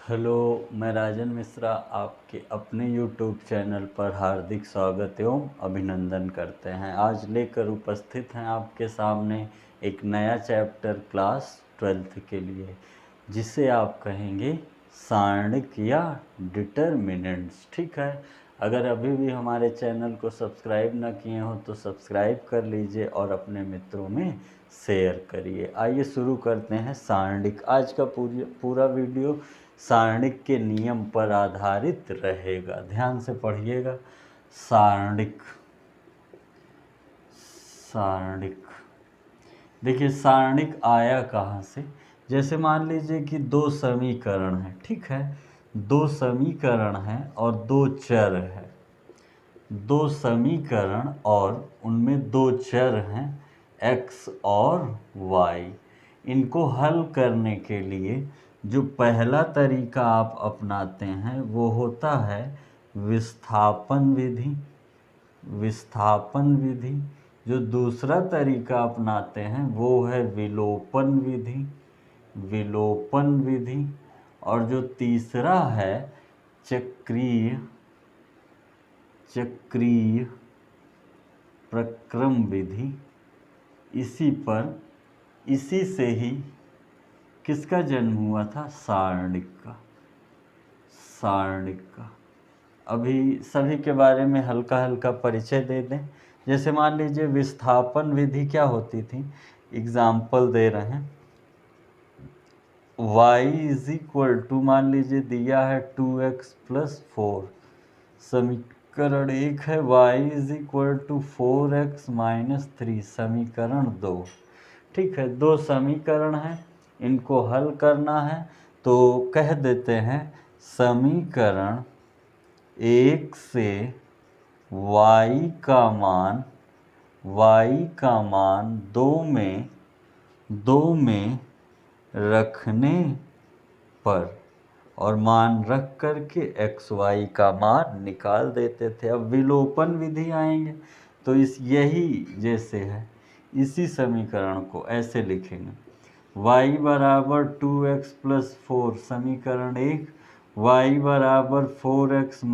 Hello, मैं राजन मिश्रा आपके अपने यूट्यूब चैनल पर हार्दिक स्वागत एवं अभिनंदन करते हैं। आज लेकर उपस्थित हैं आपके सामने एक नया चैप्टर क्लास 12th के लिए, जिसे आप कहेंगे सारणिक या डिटरमिनेंट्स। ठीक है, अगर अभी भी हमारे चैनल को सब्सक्राइब न किए हो तो सब्सक्राइब कर लीजिए और अपने मित्रों में शेयर करिए। आइए शुरू करते हैं सारणिक। आज का पूरा वीडियो सारणिक के नियम पर आधारित रहेगा। ध्यान से पढ़िएगा। सारणिक सारणिक देखिए, सारणिक आया कहाँ से। जैसे मान लीजिए कि दो समीकरण हैं, ठीक है, दो समीकरण हैं और दो चर हैं। दो समीकरण और उनमें दो चर हैं x और y। इनको हल करने के लिए जो पहला तरीका आप अपनाते हैं वो होता है विस्थापन विधि। विस्थापन विधि। जो दूसरा तरीका अपनाते हैं वो है विलोपन विधि। विलोपन विधि। और जो तीसरा है चक्रीय प्रक्रम विधि। इसी से ही किसका जन्म हुआ था? सारणिक का। सारणिक का। अभी सभी के बारे में हल्का हल्का परिचय दे दें। जैसे मान लीजिए विस्थापन विधि क्या होती थी, एग्जाम्पल दे रहे हैं। y इज इक्वल टू, मान लीजिए दिया है 2x + 4। समीकरण 1 है y is equal to 4x - 3। समीकरण 2। ठीक है, दो समीकरण हैं, इनको हल करना है तो कह देते हैं समीकरण 1 से y का मान 2 में रखने पर और मान रख करके x y का मान निकाल देते थे। अब विलोपन विधि आएंगे तो यही जैसे है, इसी समीकरण को ऐसे लिखेंगे y बराबर 2x + 4। समीकरण 1। y बराबर 4x -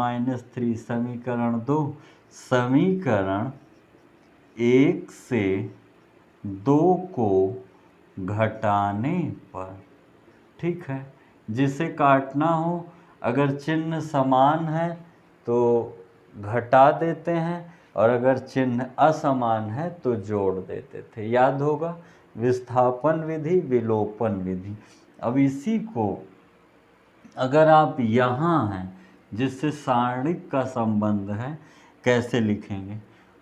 3। समीकरण 2। समीकरण 1 से 2 को घटाने पर, ठीक है, जिसे काटना हो अगर चिन्ह समान है तो घटा देते हैं और अगर चिन्ह असमान है तो जोड़ देते थे। याद होगा, विस्थापन विधि, विलोपन विधि। अब इसी को अगर आप यहाँ हैं जिससे सारणिक का संबंध है, कैसे लिखेंगे?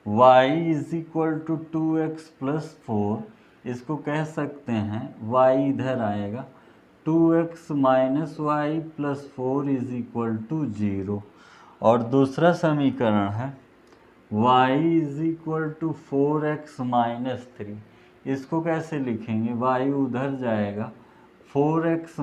y is equal to 2x + 4। इसको कह सकते हैं, y इधर आएगा, 2x - y + 4 is equal to 0। और दूसरा समीकरण है y is equal to 4x - 3। इसको कैसे लिखेंगे? y उधर जाएगा, 4x - y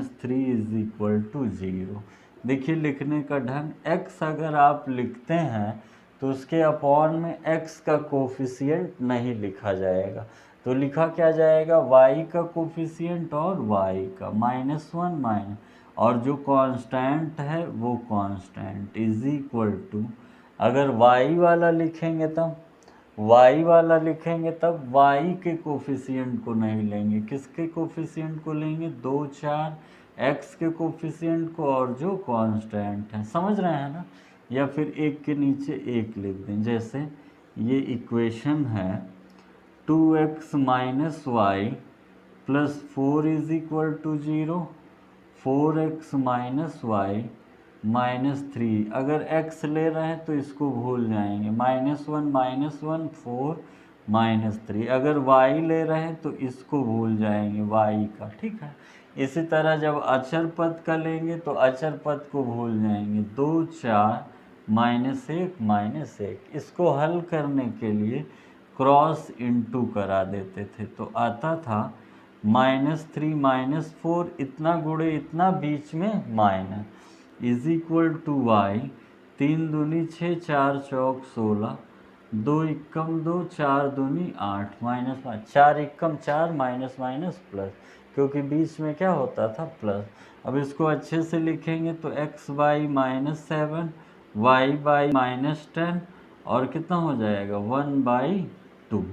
- 3 is equal to 0। देखिए लिखने का ढंग, x अगर आप लिखते हैं तो उसके अपॉन में x का कोफिशिएंट नहीं लिखा जाएगा, तो लिखा क्या जाएगा? y का कोफिशिएंट और y का -1 और जो कांस्टेंट है वो कांस्टेंट इज इक्वल टू, अगर y वाला लिखेंगे तब y के कोफिशिएंट को नहीं लेंगे। किसके कोफिशिएंट को लेंगे? 2, 4, x के कोफिशिएंट को और जो कांस्टेंट है। समझ रहे हैं ना? या फिर एक के नीचे एक लिख दें। जैसे ये इक्वेशन है 2x - y + 4 is equal to 0, 4x - y - 3। अगर x ले रहे हैं तो इसको भूल जाएंगे, -1 4 - 3। अगर y ले रहे हैं तो इसको भूल जाएंगे, y का। ठीक है, इसी तरह जब अचर पद का लेंगे तो अचर पद को भूल जाएंगे, 2, 4 -1 इसको हल करने के लिए क्रॉस इंटू करा देते थे तो आता था -3 - 4, इतना गुणे इतना, बीच में minus, is equal to y। 3 दूनी 6, 4 चौक 16, 2 एकम 2, 4 दूनी 8, -5, 4 एकम 4 माइनस प्लस, क्योंकि बीच में क्या होता था प्लस। अब इसको अच्छे से लिखेंगे तो एक्स बाई -7 वाई बाई -10 और कितना हो जाएगा 1/2।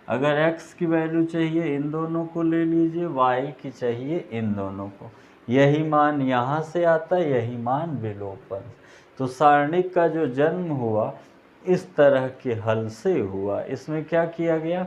अगर x की वैल्यू चाहिए इन दोनों को ले लीजिए, y की चाहिए इन दोनों को। यही मान यहाँ से आता है, यही मान विलोपन। तो सारणिक का जो जन्म हुआ इस तरह के हल से हुआ। इसमें क्या किया गया,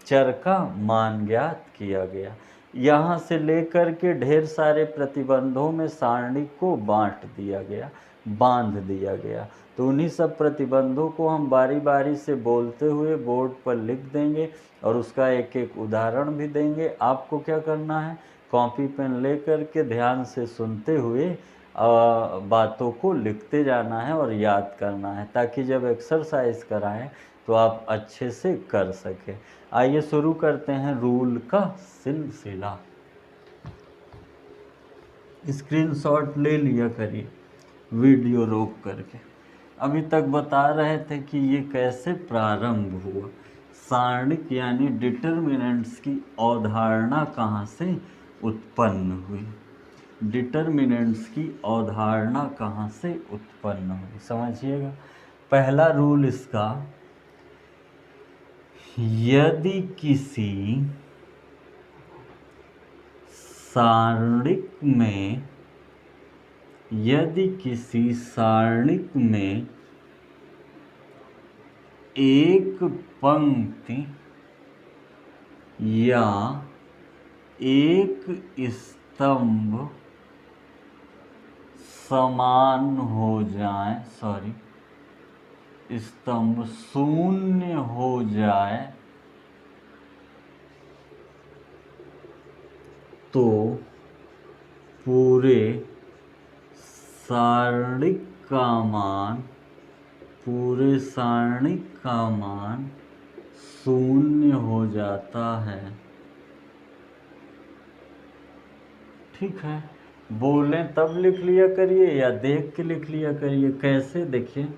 चर का मान ज्ञात किया गया। यहाँ से लेकर के ढेर सारे प्रतिबंधों में सारणिक को बांट दिया गया, बांध दिया गया। तो उन्हीं सब प्रतिबंधों को हम बारी बारी से बोलते हुए बोर्ड पर लिख देंगे और उसका एक एक उदाहरण भी देंगे। आपको क्या करना है, कॉपी पेन ले करके ध्यान से सुनते हुए बातों को लिखते जाना है और याद करना है, ताकि जब एक्सरसाइज कराएं तो आप अच्छे से कर सकें। आइए शुरू करते हैं रूल का सिलसिला। स्क्रीनशॉट ले लिया करिए वीडियो रोक करके। अभी तक बता रहे थे कि ये कैसे प्रारंभ हुआ। सारणिक यानी डिटर्मिनेंट्स की अवधारणा कहाँ से उत्पन्न हुई, डिटर्मिनेंट्स की अवधारणा कहाँ से उत्पन्न हुई, समझिएगा। पहला रूल इसका, यदि किसी सारणिक में एक पंक्ति या एक स्तंभ समान हो जाए, स्तंभ शून्य हो जाए, तो पूरे सारणिक का मान शून्य हो जाता है। ठीक है, बोलें तब लिख लिया करिए या देख के लिख लिया करिए। कैसे, देखिए,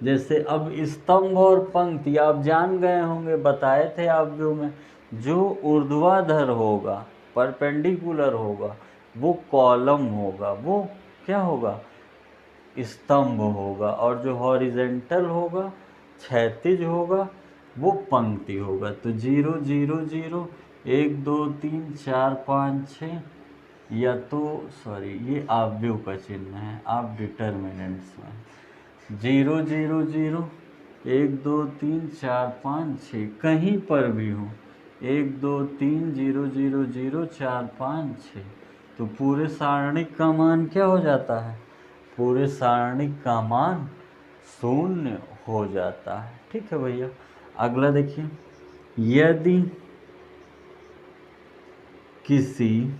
जैसे अब स्तंभ और पंक्ति आप जान गए होंगे, बताए थे आप में, जो ऊर्ध्वाधर होगा, परपेंडिकुलर होगा, वो कॉलम होगा, वो क्या होगा, स्तंभ होगा, और जो हॉरिजेंटल होगा, क्षैतिज होगा, वो पंक्ति होगा। तो 0 0 0 1 2 3 4 5 6, या तो ये आव्यूह का चिन्ह है, आप डिटर्मिनेंट्स में 0 0 0 1 2 3 4 5 6 कहीं पर भी हो, 1 2 3 0 0 0 4 5 6, तो पूरे सारणिक का मान क्या हो जाता है, पूरे सारणिक का मान शून्य हो जाता है। ठीक है भैया। अगला देखिए, यदि किसी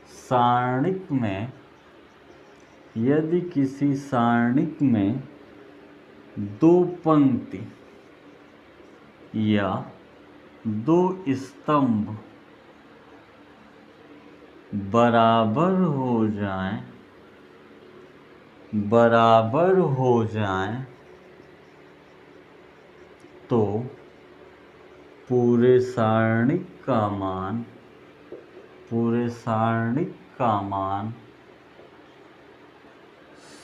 सारणिक में दो पंक्ति या दो स्तंभ बराबर हो जाएं, तो पूरे सारणिक का मान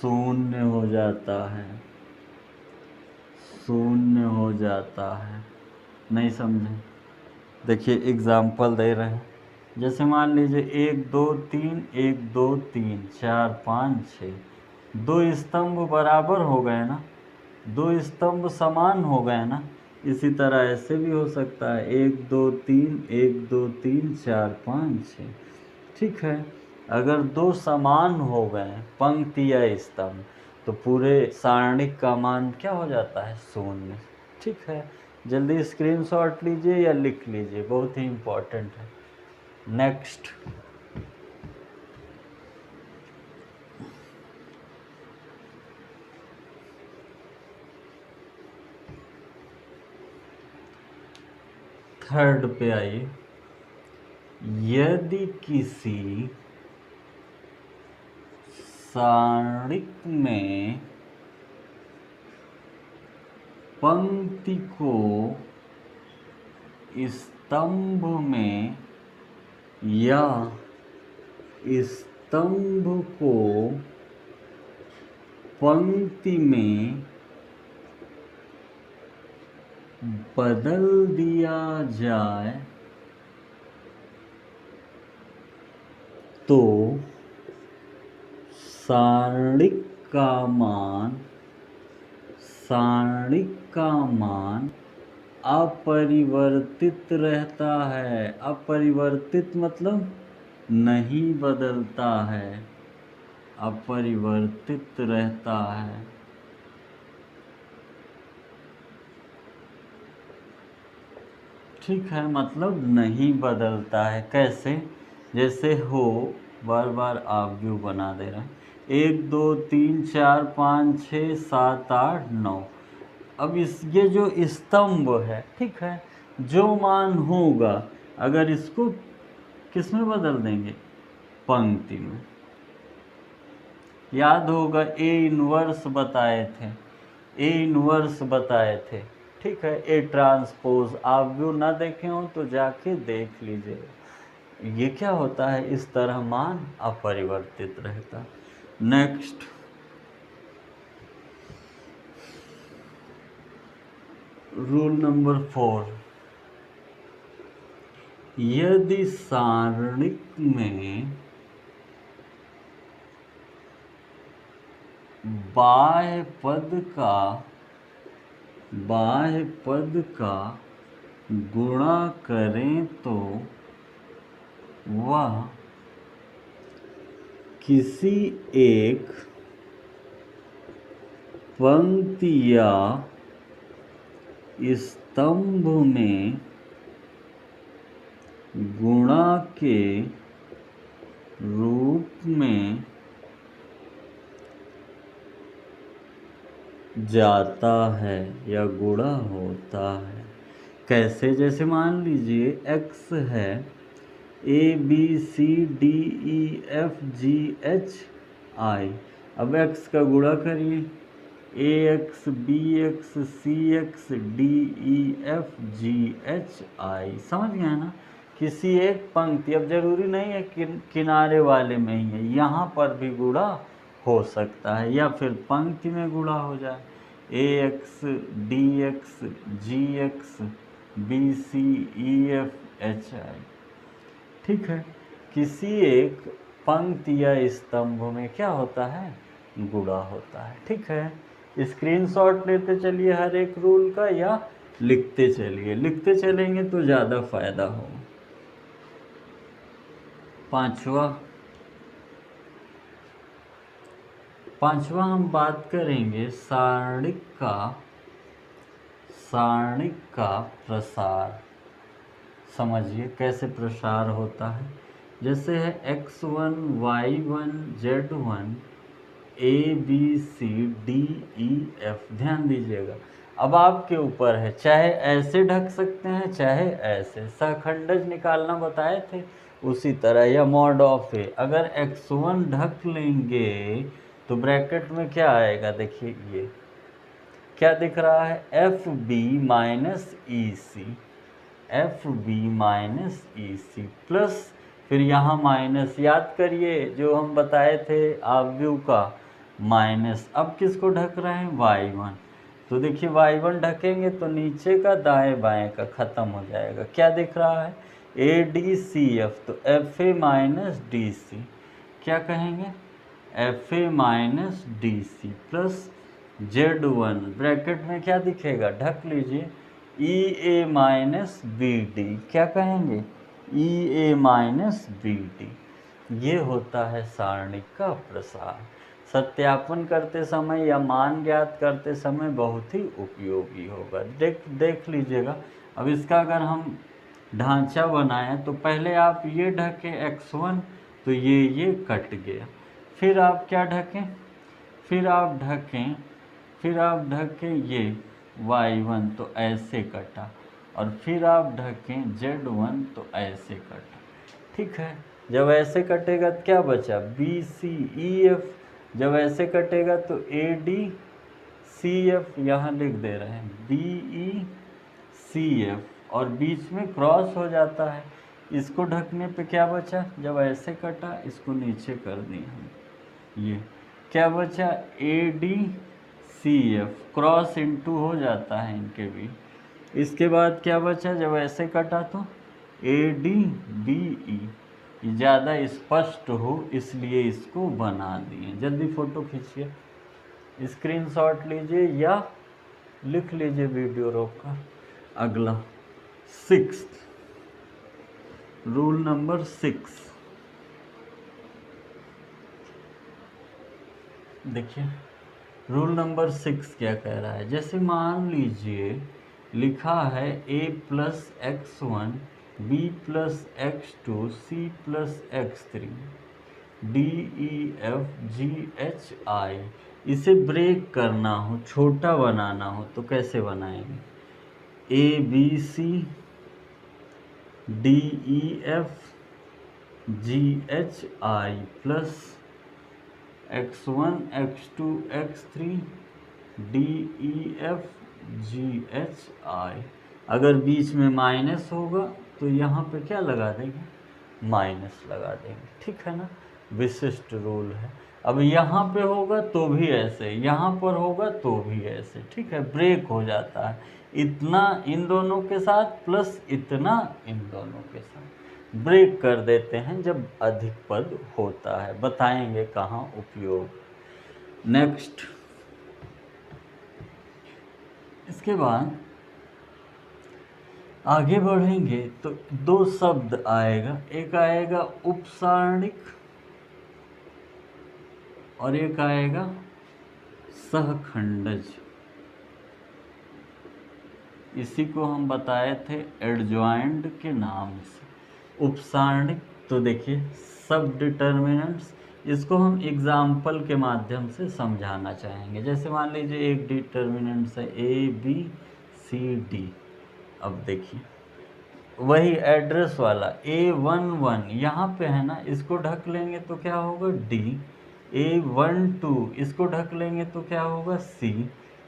शून्य हो जाता है। नहीं समझे, देखिए एग्जाम्पल दे रहे हैं। जैसे मान लीजिए 1 2 3 1 2 3 4 5 6, दो स्तंभ बराबर हो गए ना, दो स्तंभ समान हो गए ना। इसी तरह ऐसे भी हो सकता है 1 2 3 1 2 3 4 5 6। ठीक है, अगर दो समान हो गए पंक्ति या स्तंभ, तो पूरे सारणिक का मान क्या हो जाता है, शून्य। ठीक है, जल्दी स्क्रीनशॉट लीजिए या लिख लीजिए, बहुत ही इम्पोर्टेंट है। नेक्स्ट, थर्ड पे आइए। यदि किसी सारणिक में पंक्ति को स्तंभ में या स्तंभ को पंक्ति में बदल दिया जाए तो सारणिक का मान अपरिवर्तित रहता है। अपरिवर्तित मतलब नहीं बदलता है, अपरिवर्तित रहता है। ठीक है, मतलब नहीं बदलता है। कैसे? जैसे हो, बार बार आप व्यू बना दे रहे हैं, 1 2 3 4 5 6 7 8 9। अब ये जो स्तंभ है, ठीक है, जो मान होगा अगर इसको किस में बदल देंगे? पंक्ति में। याद होगा ए इनवर्स बताए थे, ठीक है, ए ट्रांसपोज। आप व्यू ना देखे हो तो जाके देख लीजिए। ये क्या होता है, इस तरह मान अपरिवर्तित रहता। नेक्स्ट, रूल नंबर 4, यदि सारणिक में बाह्य पद का गुणा करें तो वह किसी एक पंक्ति या स्तंभ में गुणा के रूप में जाता है या गुणा होता है। कैसे? जैसे मान लीजिए x है a b c d e f g h i। अब x का गुणा करिए, ax bx cx d e f g h i। समझ गया ना? किसी एक पंक्ति, अब जरूरी नहीं है कि किनारे वाले में ही है, यहाँ पर भी गुणा हो सकता है, या फिर पंक्ति में गुणा हो जाए, ax dx gx bc ef hi। ठीक है, किसी एक पंक्ति या स्तंभ में क्या होता है? गुणा होता है। ठीक है, स्क्रीनशॉट लेते चलिए हर एक रूल का, या लिखते चलिए। लिखते चलेंगे तो ज़्यादा फायदा होगा। पांचवा हम बात करेंगे सारणिक का प्रसार। समझिए कैसे प्रसार होता है। जैसे है x1 y1 z1 a b c d e f। ध्यान दीजिएगा, अब आपके ऊपर है, चाहे ऐसे ढक सकते हैं चाहे ऐसे। सहखंडज निकालना बताए थे उसी तरह, या मॉड ऑफ ए। अगर x1 ढक लेंगे तो ब्रैकेट में क्या आएगा? देखिए ये क्या दिख रहा है? एफ बी माइनस ई सी, एफ बी माइनस ई सी प्लस, फिर यहाँ माइनस। याद करिए जो हम बताए थे आव्यू का माइनस। अब किसको ढक रहे हैं? y1। तो देखिए y1 ढकेंगे तो नीचे का दाएं बाएं का खत्म हो जाएगा। क्या दिख रहा है? ए डी सी एफ, तो F A minus D C, क्या कहेंगे? F A minus D C plus z1, bracket में क्या दिखेगा? ढक लीजिए, E A minus B D, क्या कहेंगे? E A minus B D. ये होता है सारणिक का प्रसार। सत्यापन करते समय या मान ज्ञात करते समय बहुत ही उपयोगी होगा। देख लीजिएगा। अब इसका अगर हम ढांचा बनाएं तो पहले आप ये ढकें x1, तो ये कट गया। फिर आप क्या ढकें? फिर आप ढकें ये y1, तो ऐसे कटा। और फिर आप ढकें z1, तो ऐसे कटा। ठीक है, जब ऐसे कटेगा तो क्या बचा? B C E F. जब ऐसे कटेगा तो ए डी सी एफ, यहाँ लिख दे रहे हैं बी ई सी एफ, और बीच में क्रॉस हो जाता है। इसको ढकने पे क्या बचा, जब ऐसे कटा इसको नीचे कर दिए हम, ये क्या बचा, ADCF क्रॉस इनटू हो जाता है इनके भी। इसके बाद क्या बचा, जब ऐसे कटा तो ADBE, ज़्यादा स्पष्ट हो इसलिए इसको बना दिए। जल्दी फोटो खींचिए, स्क्रीनशॉट लीजिए या लिख लीजिए वीडियो रोक कर। अगला 6, रूल नंबर 6 देखिए, रूल नंबर 6 क्या कह रहा है। जैसे मान लीजिए लिखा है a+x1 b+x2 c+x3 DEFGHI, इसे ब्रेक करना हो, छोटा बनाना हो तो कैसे बनाएंगे, ABC DEFGHI plus x1 x2 x3 DEFGHI। अगर बीच में माइनस होगा तो यहाँ पे क्या लगा देंगे, माइनस लगा देंगे, ठीक है ना, विशिष्ट रूल है। अब यहाँ पे होगा तो भी ऐसे, यहाँ पर होगा तो भी ऐसे, ठीक है, ब्रेक हो जाता है, इतना इन दोनों के साथ प्लस इतना इन दोनों के साथ ब्रेक कर देते हैं जब अधिक पद होता है। बताएंगे कहाँ उपयोग। नेक्स्ट, इसके बाद आगे बढ़ेंगे तो दो शब्द आएगा, एक आएगा उपसारणिक और एक आएगा सहखंडज। इसी को हम बताए थे एडजॉइंट के नाम से। उपसारणिक तो देखिए सब डिटर्मिनेंट्स, इसको हम एग्जाम्पल के माध्यम से समझाना चाहेंगे। जैसे मान लीजिए एक डिटर्मिनेंट्स है ABCD। अब देखिए वही एड्रेस वाला A11 यहाँ पे है ना, इसको ढक लेंगे तो क्या होगा D। A12 इसको ढक लेंगे तो क्या होगा C।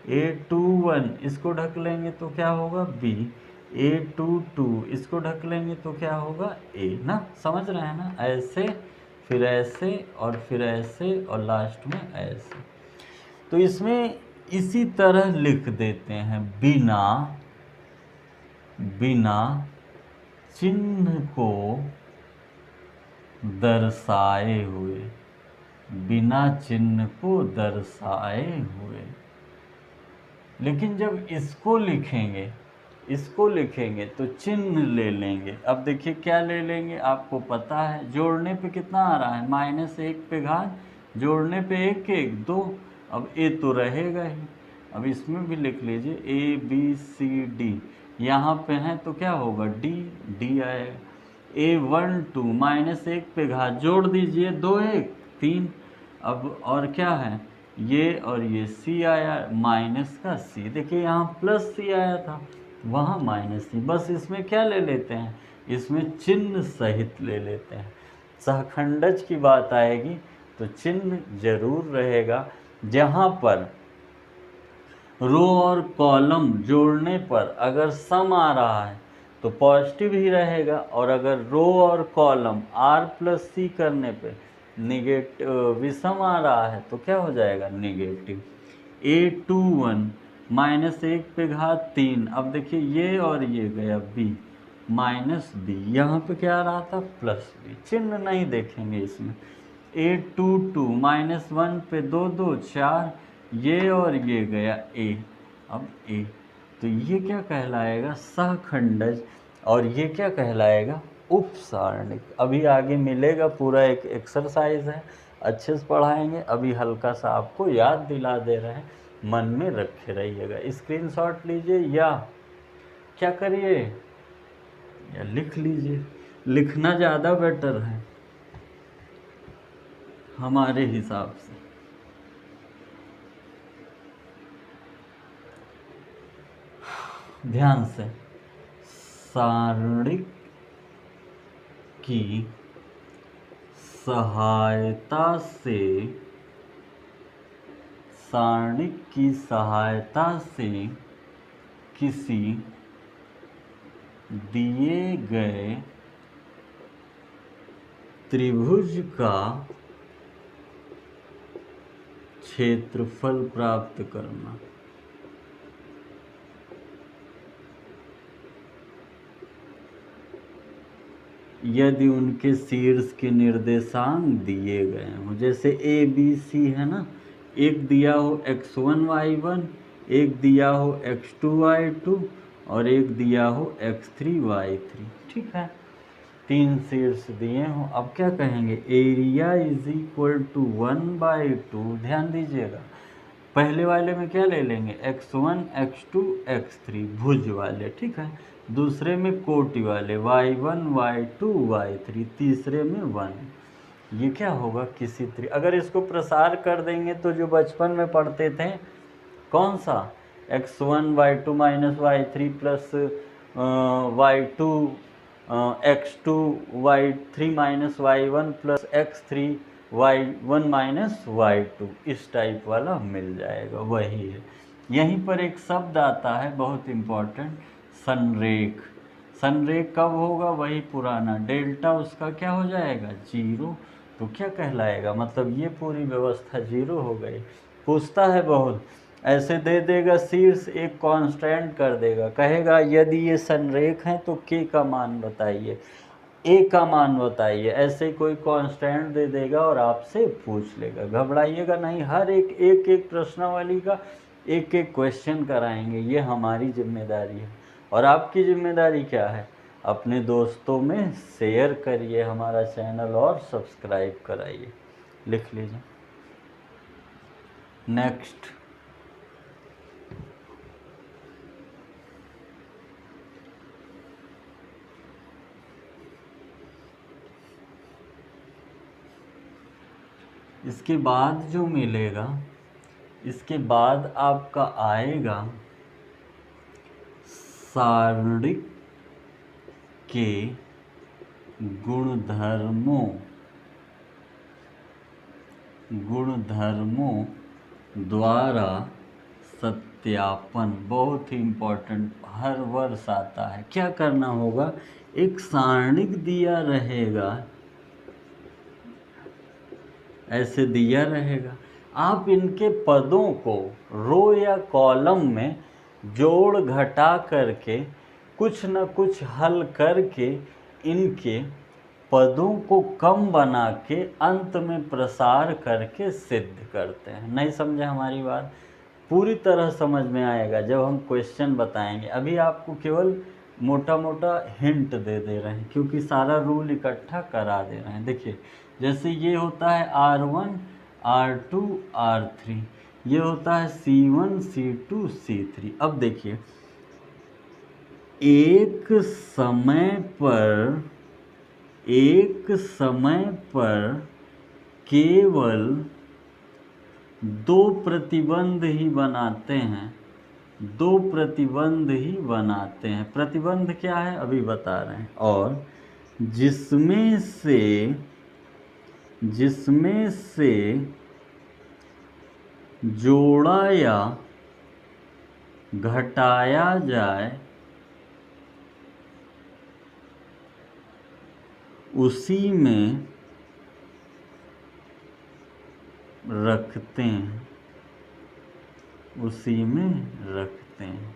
A21 इसको ढक लेंगे तो क्या होगा B। A22 इसको ढक लेंगे तो क्या होगा A ना, समझ रहे हैं ना, ऐसे फिर ऐसे और फिर ऐसे और लास्ट में ऐसे। तो इसमें इसी तरह लिख देते हैं, बिना चिन्ह को दर्शाए हुए, बिना चिन्ह को दर्शाए हुए। लेकिन जब इसको लिखेंगे तो चिन्ह ले लेंगे। अब देखिए क्या ले लेंगे, आपको पता है जोड़ने पे कितना आ रहा है, -1 पे घात, जोड़ने पे 1 1 2। अब ए तो रहेगा ही, अब इसमें भी लिख लीजिए ABCD, यहाँ पे है तो क्या होगा D आएगा। A12 -1 पे घात, जोड़ दीजिए 2 1 3। अब और क्या है, ये और ये C आया, माइनस का C। देखिए यहाँ प्लस C आया था, वहाँ -C। बस इसमें क्या ले लेते हैं, इसमें चिन्ह सहित ले लेते हैं। सहखंडज की बात आएगी तो चिन्ह जरूर रहेगा। जहाँ पर रो और कॉलम जोड़ने पर अगर सम आ रहा है तो पॉजिटिव ही रहेगा, और अगर रो और कॉलम R+C करने पे निगेटिव विषम आ रहा है तो क्या हो जाएगा, निगेटिव। A21 -1 पे घात 3। अब देखिए ये और ये गया B -B, यहाँ पे क्या आ रहा था +B, चिन्ह नहीं देखेंगे इसमें। A22 -1 पे 2 2 4, ये और ये गया A। अब A तो ये क्या कहलाएगा, सहखंडज, और ये क्या कहलाएगा, उपसारणिक। अभी आगे मिलेगा, पूरा एक एक्सरसाइज है, अच्छे से पढ़ाएंगे। अभी हल्का सा आपको याद दिला दे रहे हैं, मन में रखे रहिएगा। स्क्रीनशॉट लीजिए या क्या करिए, या लिख लीजिए, लिखना ज़्यादा बेटर है हमारे हिसाब से। ध्यान से, सारणिक की सहायता से किसी दिए गए त्रिभुज का क्षेत्रफल प्राप्त करना। यदि उनके शीर्ष के निर्देशांक दिए गए हों, जैसे ए बी सी है ना, एक दिया हो x1 y1, एक दिया हो x2 y2 और एक दिया हो x3 y3, ठीक है, 3 शीर्ष दिए हों। अब क्या कहेंगे, एरिया इज इक्वल टू 1/2। ध्यान दीजिएगा, पहले वाले में क्या ले लेंगे, x1 x2 x3 भुज वाले, ठीक है। दूसरे में कोटि वाले y1 y2 y3, तीसरे में 1। ये क्या होगा, किसी अगर इसको प्रसार कर देंगे तो जो बचपन में पढ़ते थे, कौन सा, x1 y2 minus y3 plus y2 x2 y3 minus y1 plus x3 y1 minus y2, इस टाइप वाला मिल जाएगा, वही है। यहीं पर एक शब्द आता है बहुत इम्पोर्टेंट, संरेख। संरेख कब होगा, वही पुराना, डेल्टा उसका क्या हो जाएगा, 0, तो क्या कहलाएगा, मतलब ये पूरी व्यवस्था 0 हो गई। पूछता है बहुत, ऐसे दे देगा शीर्ष, एक कांस्टेंट कर देगा, कहेगा यदि ये संरेख हैं तो के का मान बताइए, ए का मान बताइए, ऐसे कोई कांस्टेंट दे देगा और आपसे पूछ लेगा। घबराइएगा नहीं, हर एक प्रश्नावली का एक क्वेश्चन कराएंगे, ये हमारी जिम्मेदारी है। और आपकी जिम्मेदारी क्या है, अपने दोस्तों में शेयर करिए हमारा चैनल और सब्सक्राइब कराइए। लिख लीजिए नेक्स्ट। इसके बाद जो मिलेगा, इसके बाद आपका आएगा सारणिक के गुणधर्मों द्वारा सत्यापन। बहुत ही इम्पोर्टेंट, हर वर्ष आता है। क्या करना होगा, एक सारणिक दिया रहेगा, ऐसे दिया रहेगा, आप इनके पदों को रो या कॉलम में जोड़ घटा करके कुछ न कुछ हल करके इनके पदों को कम बना के अंत में प्रसार करके सिद्ध करते हैं। नहीं समझे हमारी बात, पूरी तरह समझ में आएगा जब हम क्वेश्चन बताएंगे। अभी आपको केवल मोटा मोटा हिंट दे रहे हैं, क्योंकि सारा रूल इकट्ठा करा दे रहे हैं। देखिए, जैसे ये होता है R1 R2 R3, ये होता है C1 C2 C3। अब देखिए, एक समय पर केवल 2 प्रतिबंध ही बनाते हैं, 2 प्रतिबंध ही बनाते हैं। प्रतिबंध क्या है अभी बता रहे हैं। और जिसमें से जोड़ा या घटाया जाए उसी में रखते हैं, उसी में रखते हैं।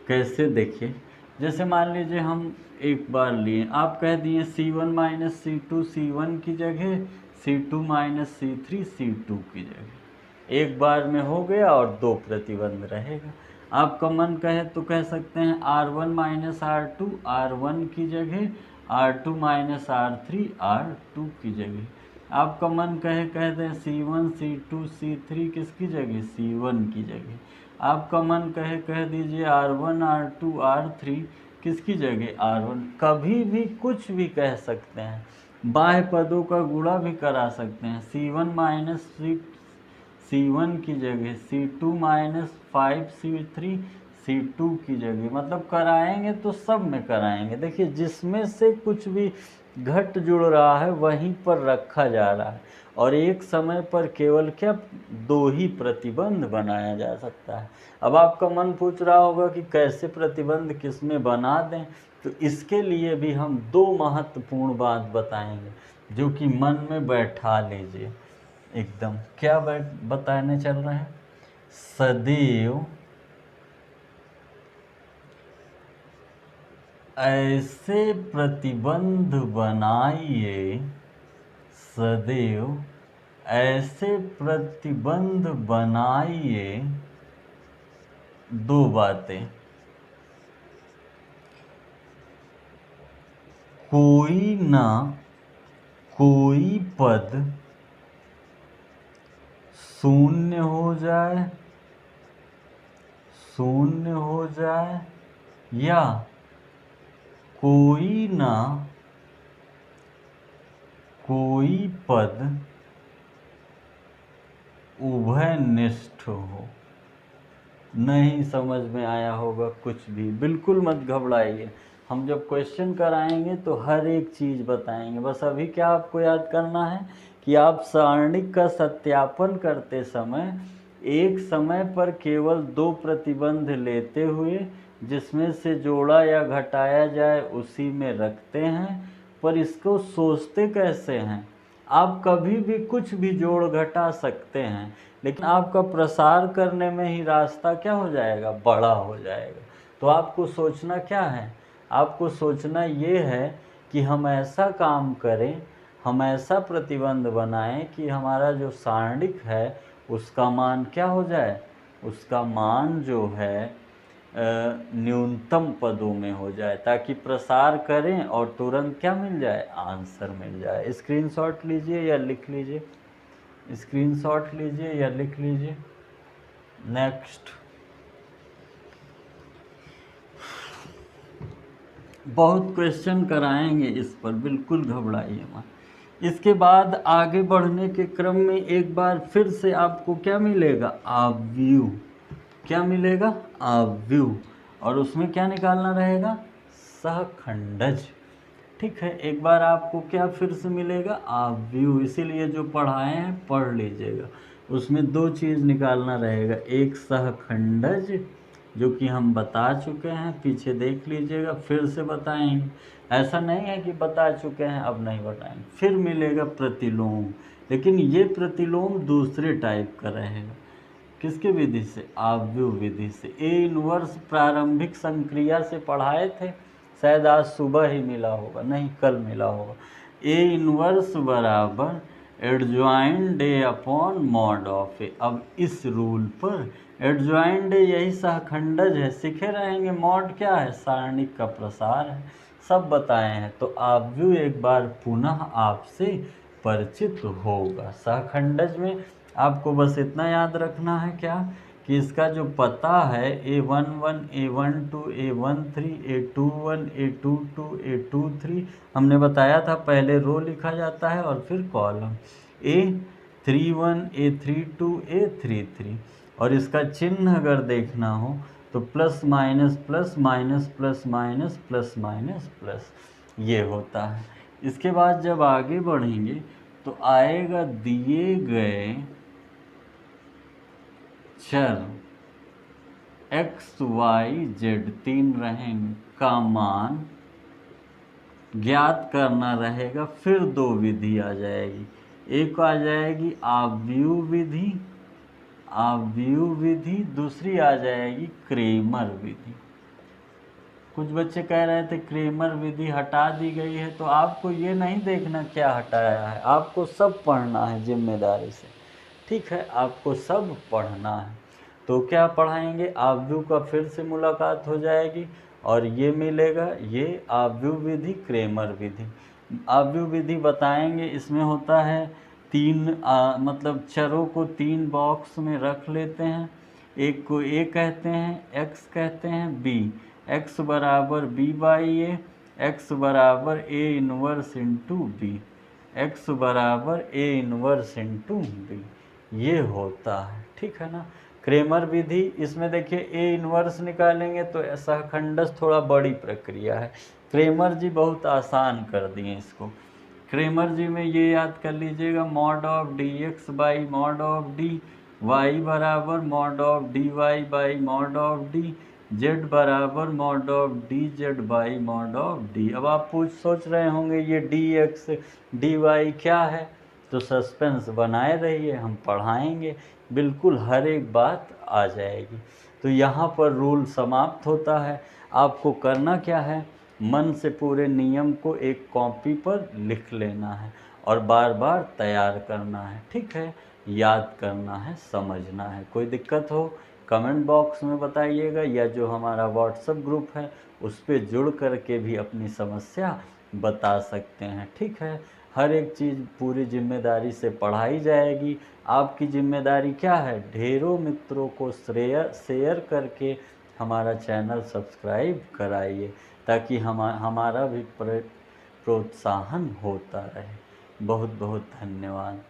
कैसे, देखिए, जैसे मान लीजिए हम एक बार लिए, आप कह दिए C1 माइनस C2 C1 की जगह, C2 माइनस C3 C2 की जगह। एक बार में हो गया और 2 प्रतिबंध रहेगा। आपका मन कहे तो कह सकते हैं R1 माइनस R2 R1 की जगह, R2 माइनस R3 R2 की जगह। आपका मन कह दें C1 C2 C3 किसकी जगह, C1 की जगह। आपका मन कह दीजिए R1 R2 R3 किसकी जगह, R1। कभी भी कुछ भी कह सकते हैं, बाह्य पदों का गुणा भी करा सकते हैं। C1 माइनस C1 की जगह C2 माइनस 5C3 C2 की जगह, मतलब कराएंगे तो सब में कराएंगे। देखिए, जिसमें से कुछ भी घट जुड़ रहा है वहीं पर रखा जा रहा है, और एक समय पर केवल क्या 2 ही प्रतिबंध बनाया जा सकता है। अब आपका मन पूछ रहा होगा कि कैसे प्रतिबंध किस में बना दें, तो इसके लिए भी हम 2 महत्वपूर्ण बात बताएंगे। जो कि मन में बैठा लीजिए एकदम। क्या बताने चल रहे हैं? सदैव ऐसे प्रतिबंध बनाइए, सदैव ऐसे प्रतिबंध बनाइए, दो बातें, कोई ना कोई पद शून्य हो जाए, शून्य हो जाए, या कोई ना कोई पद उभयनिष्ठ हो। नहीं समझ में आया होगा कुछ भी, बिल्कुल मत घबराइए। हम जब क्वेश्चन कराएंगे तो हर एक चीज़ बताएंगे। बस अभी क्या आपको याद करना है कि आप सारणिक का सत्यापन करते समय एक समय पर केवल दो प्रतिबंध लेते हुए जिसमें से जोड़ा या घटाया जाए उसी में रखते हैं। पर इसको सोचते कैसे हैं? आप कभी भी कुछ भी जोड़ घटा सकते हैं, लेकिन आपका प्रसार करने में ही रास्ता क्या हो जाएगा? बड़ा हो जाएगा। तो आपको सोचना क्या है? आपको सोचना ये है कि हम ऐसा काम करें, हम ऐसा प्रतिबंध बनाएं कि हमारा जो सारणिक है उसका मान क्या हो जाए? उसका मान जो है न्यूनतम पदों में हो जाए, ताकि प्रसार करें और तुरंत क्या मिल जाए? आंसर मिल जाए। स्क्रीनशॉट लीजिए या लिख लीजिए, स्क्रीनशॉट लीजिए या लिख लीजिए। नेक्स्ट, बहुत क्वेश्चन कराएंगे इस पर, बिल्कुल घबराइए मत। इसके बाद आगे बढ़ने के क्रम में एक बार फिर से आपको क्या मिलेगा? आव्यूह। क्या मिलेगा? आव्यूह। और उसमें क्या निकालना रहेगा? सहखंडज। ठीक है, एक बार आपको क्या फिर से मिलेगा? आव्यूह। इसीलिए जो पढ़ाए हैं पढ़ लीजिएगा। उसमें दो चीज़ निकालना रहेगा, एक सहखंडज जो कि हम बता चुके हैं, पीछे देख लीजिएगा, फिर से बताएंगे। ऐसा नहीं है कि बता चुके हैं अब नहीं बताएंगे। फिर मिलेगा प्रतिलोम, लेकिन ये प्रतिलोम दूसरे टाइप का रहेगा। किसके विधि से? आव्यूह विधि से। ए इनवर्स प्रारंभिक संक्रिया से पढ़ाए थे, शायद आज सुबह ही मिला होगा, नहीं कल मिला होगा। ए इनवर्स बराबर एडजॉइंड ए अपॉन मॉड ऑफ ए। अब इस रूल पर एडजॉइंड ए यही सहखंडज है, सीखे रहेंगे। मॉड क्या है? सारणिक का प्रसार है, सब बताए हैं। तो आव्यूह एक बार पुनः आपसे परिचित होगा। सहखंडज में आपको बस इतना याद रखना है क्या, कि इसका जो पता है A11, A12, A13, A21, A22, A23, हमने बताया था पहले रो लिखा जाता है और फिर कॉलम। A31, A32, A33। और इसका चिन्ह अगर देखना हो तो plus minus plus minus plus minus plus minus plus, ये होता है। इसके बाद जब आगे बढ़ेंगे तो आएगा दिए गए चर x, y, z तीन रहेंगे का मान ज्ञात करना रहेगा। फिर दो विधि आ जाएगी, एक आ जाएगी आव्यूह विधि, आव्यूह विधि, दूसरी आ जाएगी क्रेमर विधि। कुछ बच्चे कह रहे थे क्रेमर विधि हटा दी गई है, तो आपको ये नहीं देखना क्या हटाया है, आपको सब पढ़ना है जिम्मेदारी से। ठीक है, आपको सब पढ़ना है। तो क्या पढ़ाएंगे? आव्यूह का फिर से मुलाकात हो जाएगी और ये मिलेगा, ये आव्यूह विधि, क्रेमर विधि। आव्यूह विधि बताएंगे, इसमें होता है तीन मतलब चरों को तीन बॉक्स में रख लेते हैं। एक को ए कहते हैं, एक्स कहते हैं, बी। एक्स बराबर बी बाई ए, एक्स बराबर A inverse into B, X बराबर ए इनवर्स इंटू बी, ये होता है। ठीक है ना? क्रेमर विधि, इसमें देखिए ए इनवर्स निकालेंगे तो सहखंडज थोड़ा बड़ी प्रक्रिया है। क्रेमर जी बहुत आसान कर दिए इसको। क्रेमर जी में ये याद कर लीजिएगा, mod of d x by mod of d y बराबर mod of d y by mod of d z बराबर mod of d z by mod of d. अब आप सोच रहे होंगे ये डी एक्स डी वाई क्या है, तो सस्पेंस बनाए रहिए, हम पढ़ाएंगे, बिल्कुल हर एक बात आ जाएगी। तो यहाँ पर रूल समाप्त होता है। आपको करना क्या है, मन से पूरे नियम को एक कॉपी पर लिख लेना है और बार बार तैयार करना है, ठीक है, याद करना है, समझना है। कोई दिक्कत हो कमेंट बॉक्स में बताइएगा, या जो हमारा व्हाट्सएप ग्रुप है उस पर जुड़ करके भी अपनी समस्या बता सकते हैं, ठीक है। हर एक चीज़ पूरी जिम्मेदारी से पढ़ाई जाएगी। आपकी जिम्मेदारी क्या है, ढेरों मित्रों को शेयर करके हमारा चैनल सब्सक्राइब कराइए, ताकि हमारा भी प्रोत्साहन होता रहे। बहुत बहुत धन्यवाद।